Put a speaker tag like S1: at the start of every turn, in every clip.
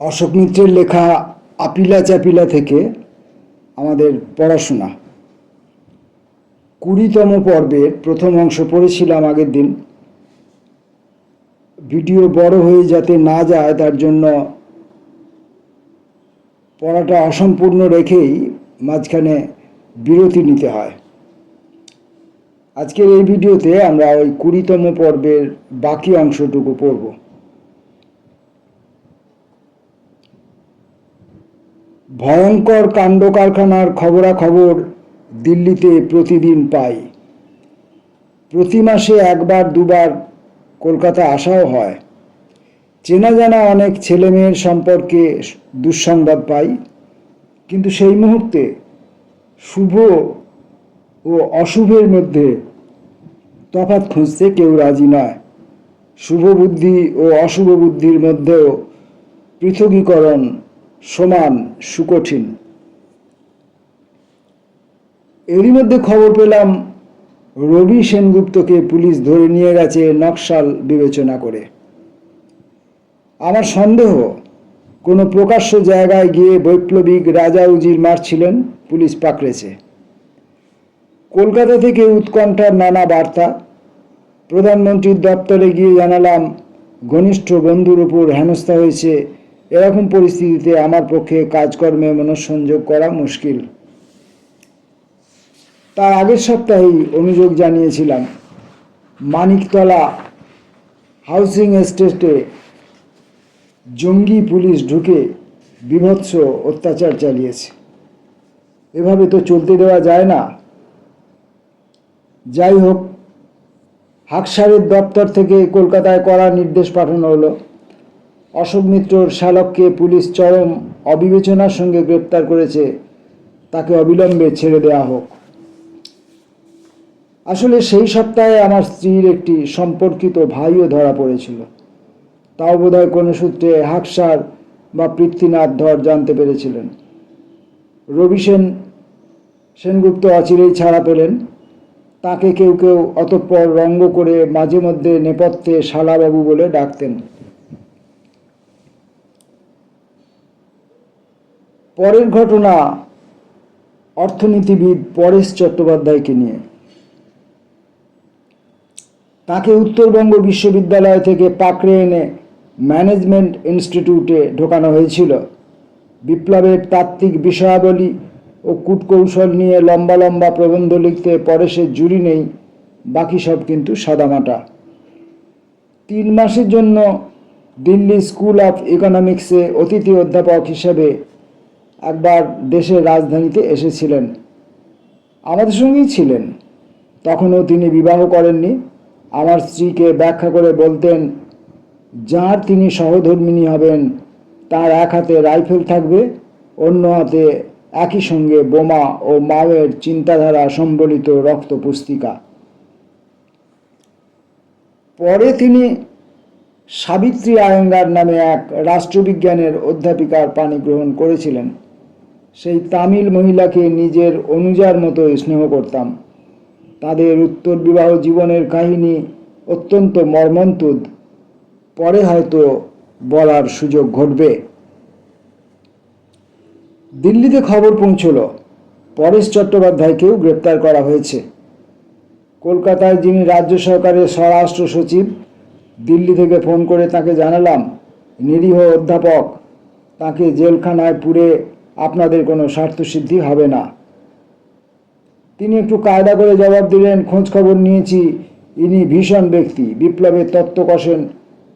S1: অশোক মিত্রের লেখা আপিলা চাপিলা থেকে আমাদের পড়াশোনা 20তম পর্বের প্রথম অংশ পড়েছিলাম আগের দিন। ভিডিও বড় হয়ে যাতে না যায় তার জন্য পড়াটা অসম্পূর্ণ রেখেই মাঝখানে বিরতি নিতে হয়। আজকের এই ভিডিওতে আমরা ওই 20তম পর্বের বাকি অংশটুকু পড়ব। ভয়ঙ্কর কাণ্ড কারখানার খবরাখবর দিল্লিতে প্রতিদিন পাই। প্রতি মাসে একবার দুবার কলকাতা আসাও হয়। চেনা জানা অনেক ছেলেমেয়ের সম্পর্কে দুঃসংবাদ পাই, কিন্তু সেই মুহূর্তে শুভ ও অশুভের মধ্যে তফাৎ খুঁজতে কেউ রাজি নয়। শুভ বুদ্ধি ও অশুভ বুদ্ধির মধ্যেও পৃথকীকরণ সমান সুকঠিন। এরই মধ্যে খবর পেলাম রবি সেনগুপ্তকে পুলিশ ধরে নিয়ে গেছে নকশাল বিবেচনা করে। আমার সন্দেহ, কোনো প্রকাশ্য জায়গায় গিয়ে বৈপ্লবিক রাজা উজির মারছিলেন, পুলিশ পাকড়েছে। কলকাতা থেকে উৎকণ্ঠার নানা বার্তা। প্রধানমন্ত্রীর দপ্তরে গিয়ে জানালাম ঘনিষ্ঠ বন্ধুর উপর হেনস্থা হয়েছে। এরকম পরিস্থিতিতে আমার পক্ষে কাজকর্মে মনঃসংযোগ করা মুশকিল। তার আগের সপ্তাহেই অনুযোগ জানিয়েছিলাম মানিকতলা হাউসিং এস্টেটে জঙ্গি পুলিশ ঢুকে বীভৎস অত্যাচার চালিয়েছে। এভাবে তো চলতে দেওয়া যায় না। যাই হোক, হাকসারের দপ্তর থেকে কলকাতায় কড়া নির্দেশ পাঠানো হলো। অশোক মিত্রর শালককে পুলিশ চরম অবিবেচনার সঙ্গে গ্রেপ্তার করেছে, তাকে অবিলম্বে ছেড়ে দেওয়া হোক। আসলে সেই সপ্তাহে আমার স্ত্রীর একটি সম্পর্কিত ভাইও ধরা পড়েছিল। তাও বোধহয় কোনো সূত্রে হাকসার বা পৃথ্বীনাথ ধর জানতে পেরেছিলেন। রবি সেনগুপ্ত অচিরেই ছাড়া পেলেন। তাকে কেউ কেউ অতঃপর রঙ্গ করে মাঝে মধ্যে নেপথ্যে শালাবাবু বলে ডাকতেন। পরের ঘটনা অর্থনীতিবিদ পরেশ চট্টোপাধ্যায়কে নিয়ে। তাকে উত্তরবঙ্গ বিশ্ববিদ্যালয় থেকে পাকড়ে এনে ম্যানেজমেন্ট ইনস্টিটিউটে ঢোকানো হয়েছিল। বিপ্লবের তাত্ত্বিক বিষয়াবলী ও কূটকৌশল নিয়ে লম্বা লম্বা প্রবন্ধ লিখতে পরেশের জুড়ি নেই, বাকি সব কিন্তু সাদামাটা। 3 মাসের জন্য দিল্লি স্কুল অফ ইকোনমিক্সে অতিথি অধ্যাপক হিসেবে একবার দেশের রাজধানীতে এসেছিলেন। আমাদের সঙ্গেই ছিলেন। তখনও তিনি বিবাহ করেননি। আমার স্ত্রীকে ব্যাখ্যা করে বলতেন, যার তিনি সহধর্মিণী হবেন তার এক হাতে রাইফেল থাকবে, অন্য হাতে একই সঙ্গে বোমা ও মাওয়ের চিন্তাধারা সম্বলিত রক্ত পুস্তিকা। পরে তিনি সাবিত্রী আয়েঙ্গার নামে এক রাষ্ট্রবিজ্ঞানের অধ্যাপিকার পাণি গ্রহণ করেছিলেন। সেই তামিল মহিলাকে নিজের অনুজার মতো স্নেহ করতাম। তাদের উত্তর বিবাহ জীবনের কাহিনী অত্যন্ত মর্মন্তুদ, পরে হয়তো বলার সুযোগ ঘটবে। দিল্লিতে খবর পৌঁছল পরেশ চট্টোপাধ্যায়কেও গ্রেপ্তার করা হয়েছে। কলকাতায় যিনি রাজ্য সরকারের স্বরাষ্ট্র সচিব, দিল্লি থেকে ফোন করে তাকে জানালাম, নিরীহ অধ্যাপক, তাকে জেলখানায় পুরে আপনাদের কোনো স্বার্থসিদ্ধি হবে না। তিনি একটু কায়দা করে জবাব দিলেন, খোঁজ খবর নিয়েছি, ইনি ভীষণ ব্যক্তি, বিপ্লবের তত্ত্ব কষেন,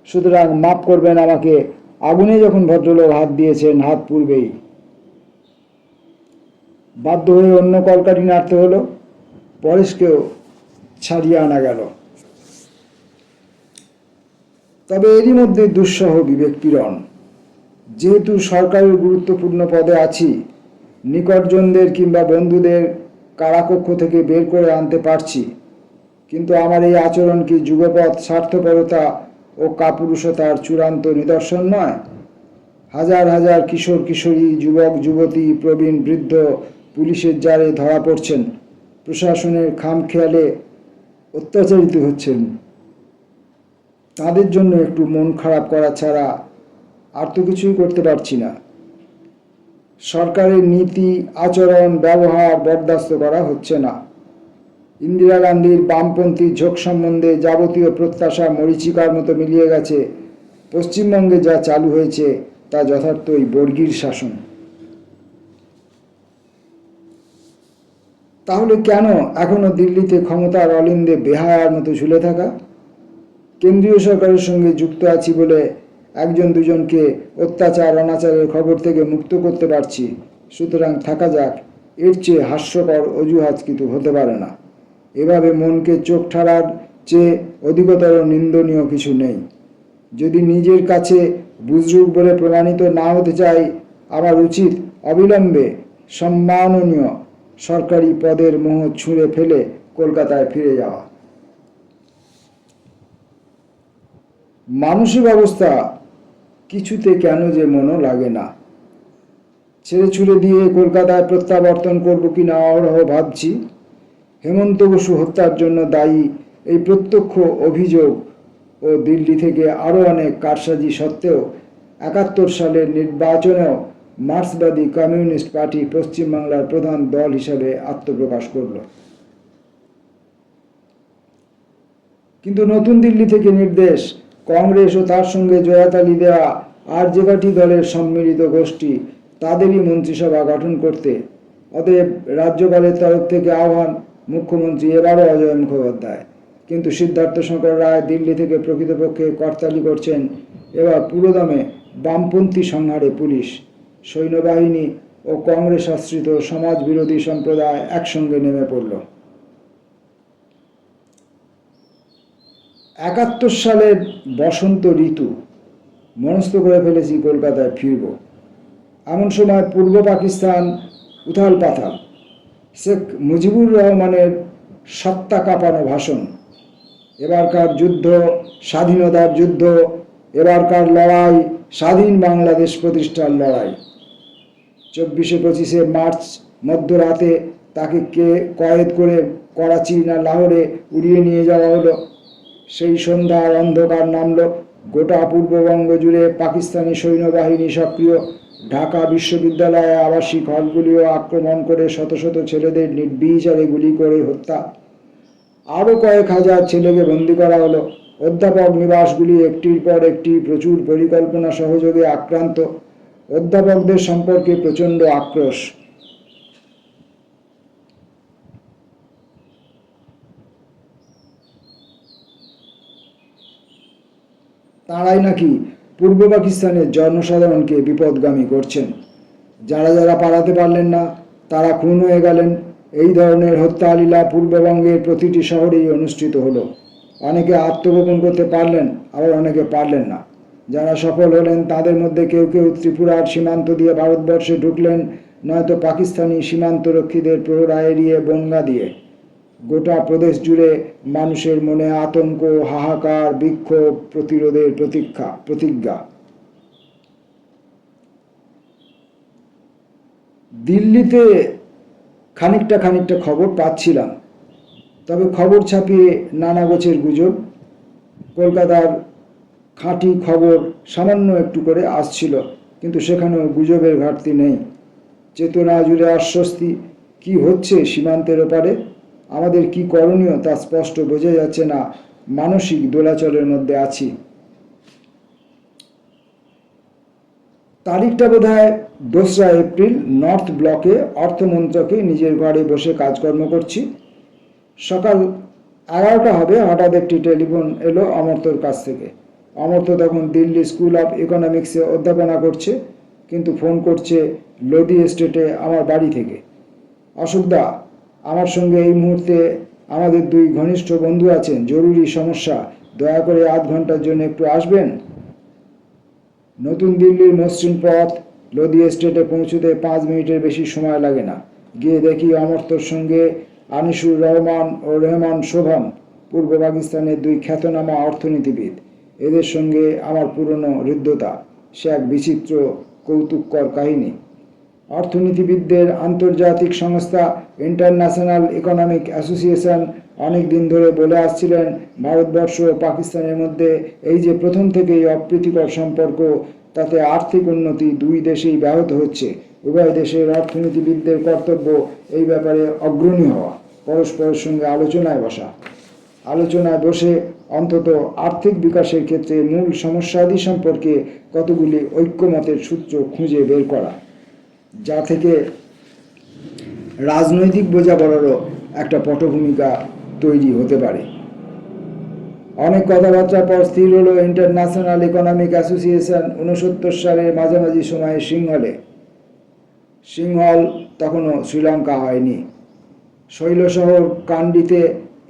S1: সুতরাং মাপ করবেন আমাকে, আগুনে যখন ভদ্রলোক হাত দিয়েছেন হাত পুড়বেই। বাধ্য হয়ে অন্য কলকাঠি নাড়তে হলো। পরেশকেও ছাড়িয়ে আনা গেল। তবে এরই মধ্যে দুঃসহ বিবেক পীড়ন। যেহেতু সরকারের গুরুত্বপূর্ণ পদে আছি, নিকটজনদের কিংবা বন্ধুদের কারাকক্ষ থেকে বের করে আনতে পারছি, কিন্তু আমার এই আচরণ কি যুগপৎ স্বার্থপরতা ও কাপুরুষতার চূড়ান্ত নিদর্শন নয়? হাজার হাজার কিশোর কিশোরী, যুবক যুবতী, প্রবীণ বৃদ্ধ পুলিশের জালে ধরা পড়ছেন, প্রশাসনের খামখেয়ালে অত্যাচারিত হচ্ছেন। তাদের জন্য একটু মন খারাপ করা ছাড়া আর তো কিছুই করতে পারছি না। সরকারের নীতি, আচরণ, ব্যবহার বরদাস্ত করা হচ্ছে না। ইন্দিরা গান্ধীর বামপন্থী ঝোঁক সম্বন্ধে যাবতীয় প্রত্যাশা মরীচিকার মতো মিলিয়ে গেছে। পশ্চিমবঙ্গে যা চালু হয়েছে তা যথার্থই বর্গীর শাসন। তাহলে কেন এখনো দিল্লিতে ক্ষমতার অলিন্দে বেহায়ার মতো ঝুলে থাকা? কেন্দ্রীয় সরকারের সঙ্গে যুক্ত আছি বলে একজন দুজনকে অত্যাচার অনাচারের খবর থেকে মুক্ত করতে পারছি, সুতরাং থাকা যাক, এর চেয়ে হাস্যকর অজুহাত কিন্তু হতে পারে না। এভাবে মনকে চোখ ঠাড়ার চেয়ে অধিকতর নিন্দনীয় কিছু নেই। যদি নিজের কাছে বুজরুক বলে প্রমাণিত না হতে চাই, আমার উচিত অবিলম্বে সম্মাননীয় সরকারি পদের মোহ ছুঁড়ে ফেলে কলকাতায় ফিরে যাওয়া। মানসিক অবস্থা কিছুতে কেন যে মনও লাগে না। ছেড়ে ছুড়ে দিয়ে কলকাতায় প্রত্যাবর্তন করব কি না অহরহ ভাবছি। হেমন্ত বসু হত্যার জন্য দায়ী এই প্রত্যক্ষ অভিযোগ ও দিল্লি থেকে আরও অনেক কারসাজি সত্ত্বেও ৭১ সালের নির্বাচনেও মার্ক্সবাদী কমিউনিস্ট পার্টি পশ্চিমবাংলার প্রধান দল হিসাবে আত্মপ্রকাশ করল। কিন্তু নতুন দিল্লি থেকে নির্দেশ, কংগ্রেস ও তার সঙ্গে জয়াতালি দেওয়া আর যে কটি দলের সম্মিলিত গোষ্ঠী তাদেরই মন্ত্রিসভা গঠন করতে। অতএব রাজ্যপালের তরফ থেকে আহ্বান, মুখ্যমন্ত্রী এবারও অজয় মুখোপাধ্যায়। কিন্তু সিদ্ধার্থ শঙ্কর রায় দিল্লি থেকে প্রকৃতপক্ষে করতালি করছেন। এবার পুরোদমে বামপন্থী সংহারে পুলিশ, সৈন্যবাহিনী ও কংগ্রেস আশ্রিত সমাজ বিরোধী সম্প্রদায় একসঙ্গে নেমে পড়ল। ৭১ সালের বসন্ত ঋতু, মনস্থ করে ফেলেছি কলকাতায় ফিরব। এমন সময় পূর্ব পাকিস্তান উথাল পাথাল। শেখ মুজিবুর রহমানের সত্তা কাঁপানো ভাষণ, এবারকার যুদ্ধ স্বাধীনতার যুদ্ধ, এবারকার লড়াই স্বাধীন বাংলাদেশ প্রতিষ্ঠার লড়াই। ২৪-২৫ মার্চ মধ্যরাতে তাকে কয়েদ করে করাচি না লাহোরে উড়িয়ে নিয়ে যাওয়া হলো। সেই সন্ধ্যার অন্ধকার নামল। গোটা পূর্ববঙ্গ জুড়ে পাকিস্তানি সৈন্যবাহিনী সক্রিয়। ঢাকা বিশ্ববিদ্যালয়ে আবাসিক হলগুলিও আক্রমণ করে শত শত ছেলেদের নির্বিচারে গুলি করে হত্যা। আরও কয়েক হাজার ছেলেকে বন্দী করা হলো। অধ্যাপক নিবাসগুলি একটির পর একটি প্রচুর পরিকল্পনা সহযোগে আক্রান্ত। অধ্যাপকদের সম্পর্কে প্রচণ্ড আক্রোশ। তাঁরাই নাকি পূর্ব পাকিস্তানের জনসাধারণকে বিপদগামী করছেন। যারা যারা পালাতে পারলেন না তারা খুন হয়ে গেলেন। এই ধরনের হত্যালীলা পূর্ববঙ্গের প্রতিটি শহরেই অনুষ্ঠিত হলো। অনেকে আত্মগোপন করতে পারলেন, আবার অনেকে পারলেন না। যারা সফল হলেন তাদের মধ্যে কেউ কেউ ত্রিপুরার সীমান্ত দিয়ে ভারতবর্ষে ঢুকলেন, নয়তো পাকিস্তানি সীমান্তরক্ষীদের প্রহরা এড়িয়ে বনগা দিয়ে। গোটা প্রদেশ জুড়ে মানুষের মনে আতঙ্ক, হাহাকার, বিক্ষোভ, প্রতিরোধের প্রতিজ্ঞা। দিল্লিতে খানিকটা খবর পাচ্ছিলাম, তবে খবর ছাপিয়ে নানা গোছের গুজব। কলকাতার খাঁটি খবর সামান্য একটু করে আসছিল, কিন্তু সেখানেও গুজবের ঘাটতি নেই। চেতনা জুড়ে আশ্বস্তি। কি হচ্ছে সীমান্তের ওপারে, আমাদের কি করণীয় তা স্পষ্ট বোঝা যাচ্ছে না। মানসিক দোলাচলের মধ্যে আছি। তারিখটা বোধহয় ২রা এপ্রিল। নর্থ ব্লকে অর্থমন্ত্রকে নিজের ঘরে বসে কাজকর্ম করছি। সকাল ১১টা হবে, হঠাৎ একটি টেলিফোন এলো অমর্ত্যর কাছ থেকে। অমর্ত্য তখন দিল্লি স্কুল অফ ইকোনমিক্সে অধ্যাপনা করছে, কিন্তু ফোন করছে লোদি এস্টেটে আমার বাড়ি থেকে। অশোকদা, আমার সঙ্গে এই মুহূর্তে আমাদের ২ ঘনিষ্ঠ বন্ধু আছেন, জরুরি সমস্যা, দয়া করে আধ ঘন্টার জন্য একটু আসবেন। নতুন দিল্লির মসৃণ পথ, লোদি এস্টেটে পৌঁছতে ৫ মিনিটের বেশি সময় লাগে না। গিয়ে দেখি অমর্ত্যর সঙ্গে আনিসুর রহমান ও রেহমান শোভন, পূর্ব পাকিস্তানের ২ খ্যাতনামা অর্থনীতিবিদ। এদের সঙ্গে আমার পুরনো হৃদ্যতা। সে এক বিচিত্র কৌতুককর কাহিনী। অর্থনীতিবিদদের আন্তর্জাতিক সংস্থা ইন্টারন্যাশনাল ইকোনমিক অ্যাসোসিয়েশন অনেক দিন ধরে বলে আসছিলেন, ভারতবর্ষ ও পাকিস্তানের মধ্যে এই যে প্রথম থেকেই অপ্রীতিকর সম্পর্ক, তাতে আর্থিক উন্নতি দুই দেশেই ব্যাহত হচ্ছে। উভয় দেশের অর্থনীতিবিদদের কর্তব্য এই ব্যাপারে অগ্রণী হওয়া, পরস্পরের সঙ্গে আলোচনায় বসে অন্তত আর্থিক বিকাশের ক্ষেত্রে মূল সমস্যাদি সম্পর্কে কতগুলি ঐক্যমতের সূত্র খুঁজে বের করা, যা থেকে রাজনৈতিক বোঝাপড়ারও একটা পটভূমিকা তৈরি হতে পারে। অনেক কথাবার্তার পর স্থির হলো ইন্টারন্যাশনাল ইকোনমিক অ্যাসোসিয়েশন 69 সালের মাঝামাঝি সময়ে সিংহল তখনও শ্রীলঙ্কা হয়নি, শৈল শহর কান্ডিতে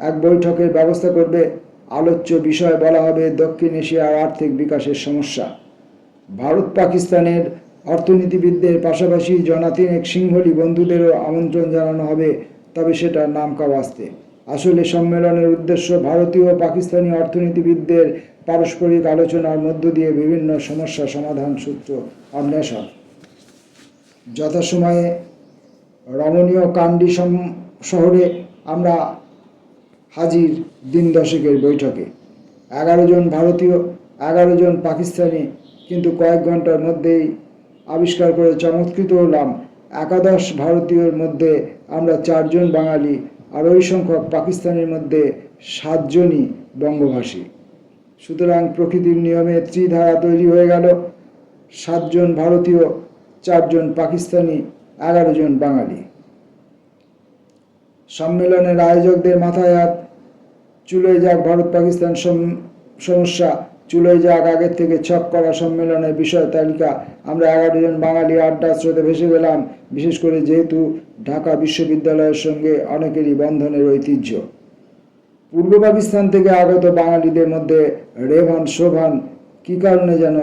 S1: এক বৈঠকের ব্যবস্থা করবে। আলোচ্য বিষয় বলা হবে দক্ষিণ এশিয়ার আর্থিক বিকাশের সমস্যা। ভারত পাকিস্তানের অর্থনীতিবিদদের পাশাপাশি জনাতিনেক সিংহলি বন্ধুদেরও আমন্ত্রণ জানানো হবে, তবে সেটা নামকাওয়াস্তে। আসলে সম্মেলনের উদ্দেশ্য ভারতীয় ও পাকিস্তানি অর্থনীতিবিদদের পারস্পরিক আলোচনার মধ্য দিয়ে বিভিন্ন সমস্যা সমাধান সূত্র অন্বেষণ। যথাসময়ে রমণীয় কান্ডি শহরে আমরা হাজির দিন দশেকের বৈঠকে। 11 জন ভারতীয়, 11 জন পাকিস্তানি, কিন্তু কয়েক ঘন্টার মধ্যেই আবিষ্কার করে চমৎকৃত হলাম একাদশ ভারতীয়র মধ্যে আমরা 4 জন বাঙালি, আর ওই সংখ্যক পাকিস্তানের মধ্যে 7 জনই বঙ্গভাষী। সুতরাং প্রকৃতির নিয়মে ত্রিধারা তৈরি হয়ে গেল, 7 জন ভারতীয়, 4 জন পাকিস্তানি, 11 জন বাঙালি। সম্মেলনের আয়োজকদের মাথায় হাত, চুলোয় যাক ভারত পাকিস্তান সমস্যা, চুলোয় যাক আগের থেকে ছক করা সম্মেলনের বিষয় তালিকা। আমরা 11 জন বাঙালি আড্ডা স্রোতে ভেসে গেলাম, বিশেষ করে যেহেতু ঢাকা বিশ্ববিদ্যালয়ের সঙ্গে অনেকেরই বন্ধনের ঐতিহ্য। পূর্ব পাকিস্তান থেকে আগত বাঙালিদের মধ্যে রেভান শোভান কী কারণে যেন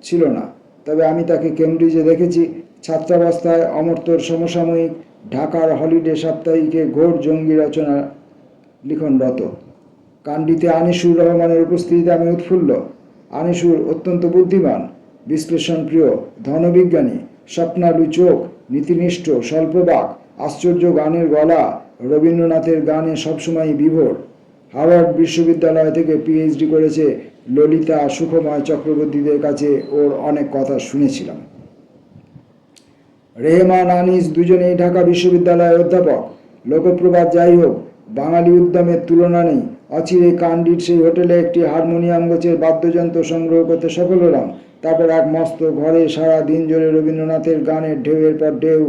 S1: ছিল না, তবে আমি তাকে কেমব্রিজে দেখেছি, ছাত্রাবস্থায় অমর্ত্যর সমসাময়িক ঢাকার হলিডে সাপ্তাহিকে ঘোর জঙ্গি রচনা লিখনরত। কান্ডিতে আনিসুর রহমানের উপস্থিতিতে আমি উৎফুল্ল। আনিসুর অত্যন্ত বুদ্ধিমান, বিশ্লেষণপ্রিয়, ধনবিজ্ঞানী, স্বপ্নালু চোখ, নীতিনিষ্ঠ, স্বল্পবাক, আশ্চর্য গানের গলা, রবীন্দ্রনাথের গানে সবসময় বিভোর। হার্ভার্ড বিশ্ববিদ্যালয় থেকে পিএইচডি করেছে। ললিতা, সুখময় চক্রবর্তীদের কাছে ওর অনেক কথা শুনেছিলাম। রেহমান, আনিস দুজনেই ঢাকা বিশ্ববিদ্যালয়ের অধ্যাপক। লোকপ্রবাদ যাই হোক, বাঙালি উদ্যমের তুলনা নেই। অচিরে কান্ডির সেই হোটেলে একটি হারমোনিয়াম গোছের বাদ্যযন্ত্র সংগ্রহ করতে সফল হলাম। তারপর এক মস্ত ঘরে সারা দিন জুড়ে রবীন্দ্রনাথের গানের ঢেউয়ের পর ঢেউ।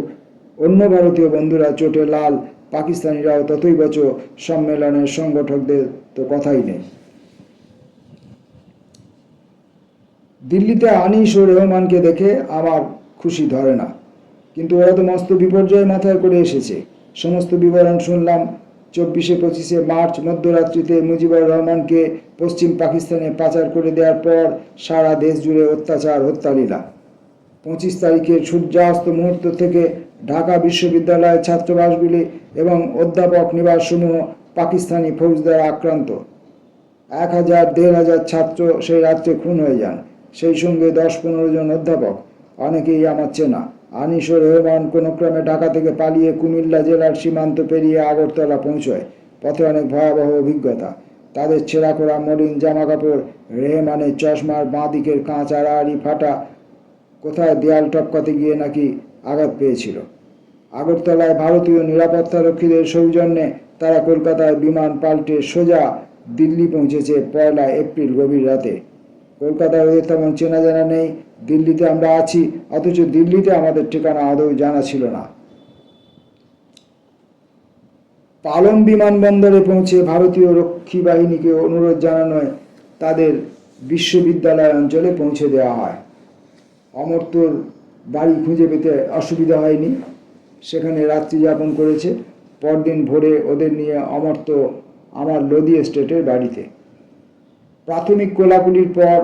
S1: অন্য ভারতীয় বন্ধুরা চোটে লাল, পাকিস্তানিরাও ততই বচ। সম্মেলনের সংগঠকদের তো কথাই নেই। দিল্লিতে আনিস ও রেহমানকে দেখে আমার খুশি ধরে না, কিন্তু ওরা তো মস্ত বিপর্যয় মাথায় করে এসেছে। সমস্ত বিবরণ শুনলাম। 24-25 মার্চ মধ্যরাত্রিতে মুজিবুর রহমানকে পশ্চিম পাকিস্তানে পাচার করে দেওয়ার পর সারা দেশ জুড়ে অত্যাচার, হত্যালীলা। 25 তারিখের সূর্যাস্ত মুহূর্ত থেকে ঢাকা বিশ্ববিদ্যালয়ের ছাত্রাবাসগুলি এবং অধ্যাপক নিবাসসমূহ পাকিস্তানি ফৌজ দ্বারা আক্রান্ত। 1000-1500 ছাত্র সেই রাত্রে খুন হয়ে যান, সেই সঙ্গে 10-15 জন অধ্যাপক, অনেকেই আমার চেনা। আনিস ও রহমান কোনো ক্রমে ঢাকা থেকে পালিয়ে কুমিল্লা জেলার সীমান্ত পেরিয়ে আগরতলা পৌঁছয়। পথে অনেক ভয়াবহ অভিজ্ঞতা। তাদের ছেঁড়া করা মলিন জামা কাপড়, রেহমানের চশমার বাঁ দিকের কাঁচ আড়াআড়ি ফাটা, কোথায় দেয়াল টপকাতে গিয়ে নাকি আঘাত পেয়েছিল। আগরতলায় ভারতীয় নিরাপত্তারক্ষীদের সৌজন্যে তারা কলকাতায় বিমান পাল্টে সোজা দিল্লি পৌঁছেছে 1 এপ্রিল গভীর রাতে। কলকাতায় ওদের তেমন চেনা জানা নেই। দিল্লিতে আমরা আছি, অথচ দিল্লিতে আমাদের ঠিকানা আদৌ জানা ছিল না। পালং বিমানবন্দরে পৌঁছে ভারতীয় রক্ষী বাহিনীকে অনুরোধ জানানোয় তাদের বিশ্ববিদ্যালয় অঞ্চলে পৌঁছে দেওয়া হয়। অমর্ত্যর বাড়ি খুঁজে পেতে অসুবিধা হয়নি, সেখানে রাত্রি যাপন করেছে। পরদিন ভোরে ওদের নিয়ে অমর্ত্য আমার লোদি এস্টেটের বাড়িতে। প্রাথমিক কোলাকুলির পর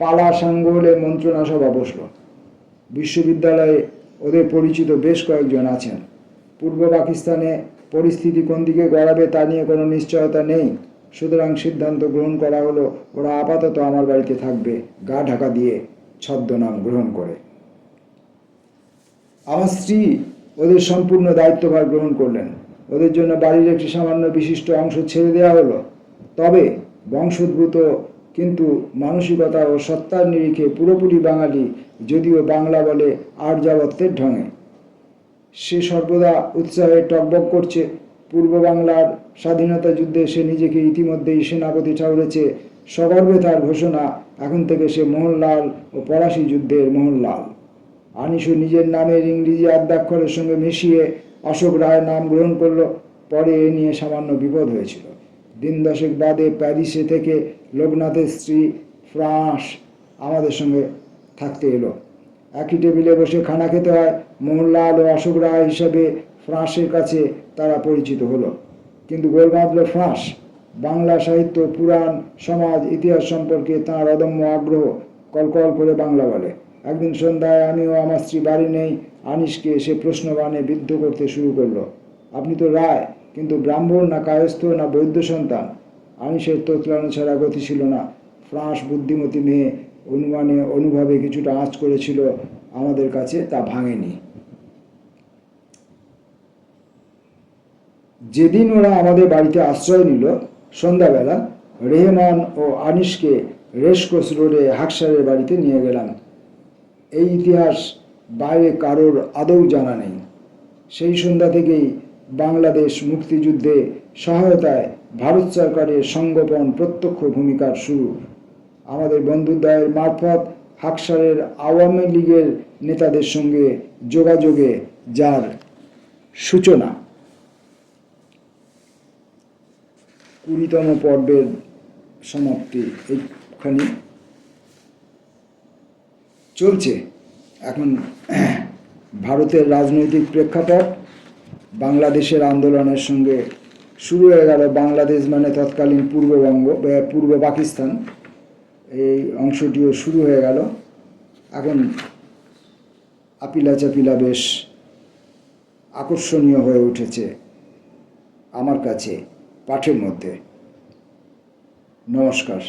S1: পালা সাঙ্গ হলে মন্ত্রণা সভা বসল। বিশ্ববিদ্যালয়ে ওদের পরিচিত বেশ কয়েকজন আছেন। পূর্ব পাকিস্তানে পরিস্থিতি কোন দিকে গড়াবে তা নিয়ে কোনো নিশ্চয়তা নেই, সুতরাং সিদ্ধান্ত গ্রহণ করা হলো ওরা আপাতত আমার বাড়িতে থাকবে, গা ঢাকা দিয়ে, ছদ্মনাম গ্রহণ করে। আমার স্ত্রী ওদের সম্পূর্ণ দায়িত্বভার গ্রহণ করলেন। ওদের জন্য বাড়ির একটি সামান্য বিশিষ্ট অংশ ছেড়ে দেওয়া হলো। তবে বংশোদ্ভূত কিন্তু মানসিকতা ও সত্তার নিরিখে পুরোপুরি বাঙালি, যদিও বাংলা বলে আর্যাবত্যের ঢঙে। সে সর্বদা উৎসাহে টগবগ করছে। পূর্ব বাংলার স্বাধীনতা যুদ্ধে সে নিজেকে ইতিমধ্যেই সেনাপতি ঠাউরেছে। সগর্বে তার ঘোষণা, এখন থেকে সে মোহনলাল ও পলাশী যুদ্ধের মোহনলাল। আনিসও নিজের নামের ইংরেজি আদ্যাক্ষরের সঙ্গে মিশিয়ে অশোক রায়ের নাম গ্রহণ করল। পরে এ নিয়ে সামান্য বিপদ হয়েছিল। দিন দশেক বাদে প্যারিসে থেকে লোকনাথের স্ত্রী ফ্রাঁস আমাদের সঙ্গে থাকতে এলো। একই টেবিলে বসে খানা খেতে হয়। মোহনলাল ও অশোক রায় হিসাবে ফ্রাঁসের কাছে তারা পরিচিত হলো। কিন্তু গোল বাঁধল ফ্রাঁস। বাংলা সাহিত্য, পুরাণ, সমাজ, ইতিহাস সম্পর্কে তাঁর অদম্য আগ্রহ। কলকল করে বাংলা বলে। একদিন সন্ধ্যায় আমি ও আমার স্ত্রী বাড়ি নেই। আনিসকে সে প্রশ্নবাণে বিদ্ধ করতে শুরু করলো। আপনি তো রায়, কিন্তু ব্রাহ্মণ না কায়স্থ না বৈদ্য সন্তান? আনিসের তোতলানো ছাড়া গতি ছিল না। ফ্রাঁস বুদ্ধিমতী মেয়ে, অনুমানে অনুভবে কিছুটা আঁচ করেছিল, আমাদের কাছে তা ভাঙেনি। যেদিন ওরা আমাদের বাড়িতে আশ্রয় নিল, সন্ধ্যাবেলা রেহমান ও আনিসকে রেসকোর্স রোডে হাকসারের বাড়িতে নিয়ে গেলাম। এই ইতিহাস বাইরে কারোর আদৌ জানা নেই। সেই সন্ধ্যা থেকেই বাংলাদেশ মুক্তিযুদ্ধে সহায়তায় ভারত সরকারের সংগোপন প্রত্যক্ষ ভূমিকার শুরু। আমাদের বন্ধুদ্বয়ের মারফত হাকসারের আওয়ামী লীগের নেতাদের সঙ্গে যোগাযোগে যার সূচনা। 20তম পর্বের সমাপ্তি এইখানে চলছে। এখন ভারতের রাজনৈতিক প্রেক্ষাপট বাংলাদেশের আন্দোলনের সঙ্গে শুরু হয়ে গেল। বাংলাদেশ মানে তৎকালীন পূর্ববঙ্গ, পূর্ব পাকিস্তান, এই অংশটিও শুরু হয়ে গেল। এখন আপিলা চাপিলা বেশ আকর্ষণীয় হয়ে উঠেছে আমার কাছে পাঠের মধ্যে। নমস্কার।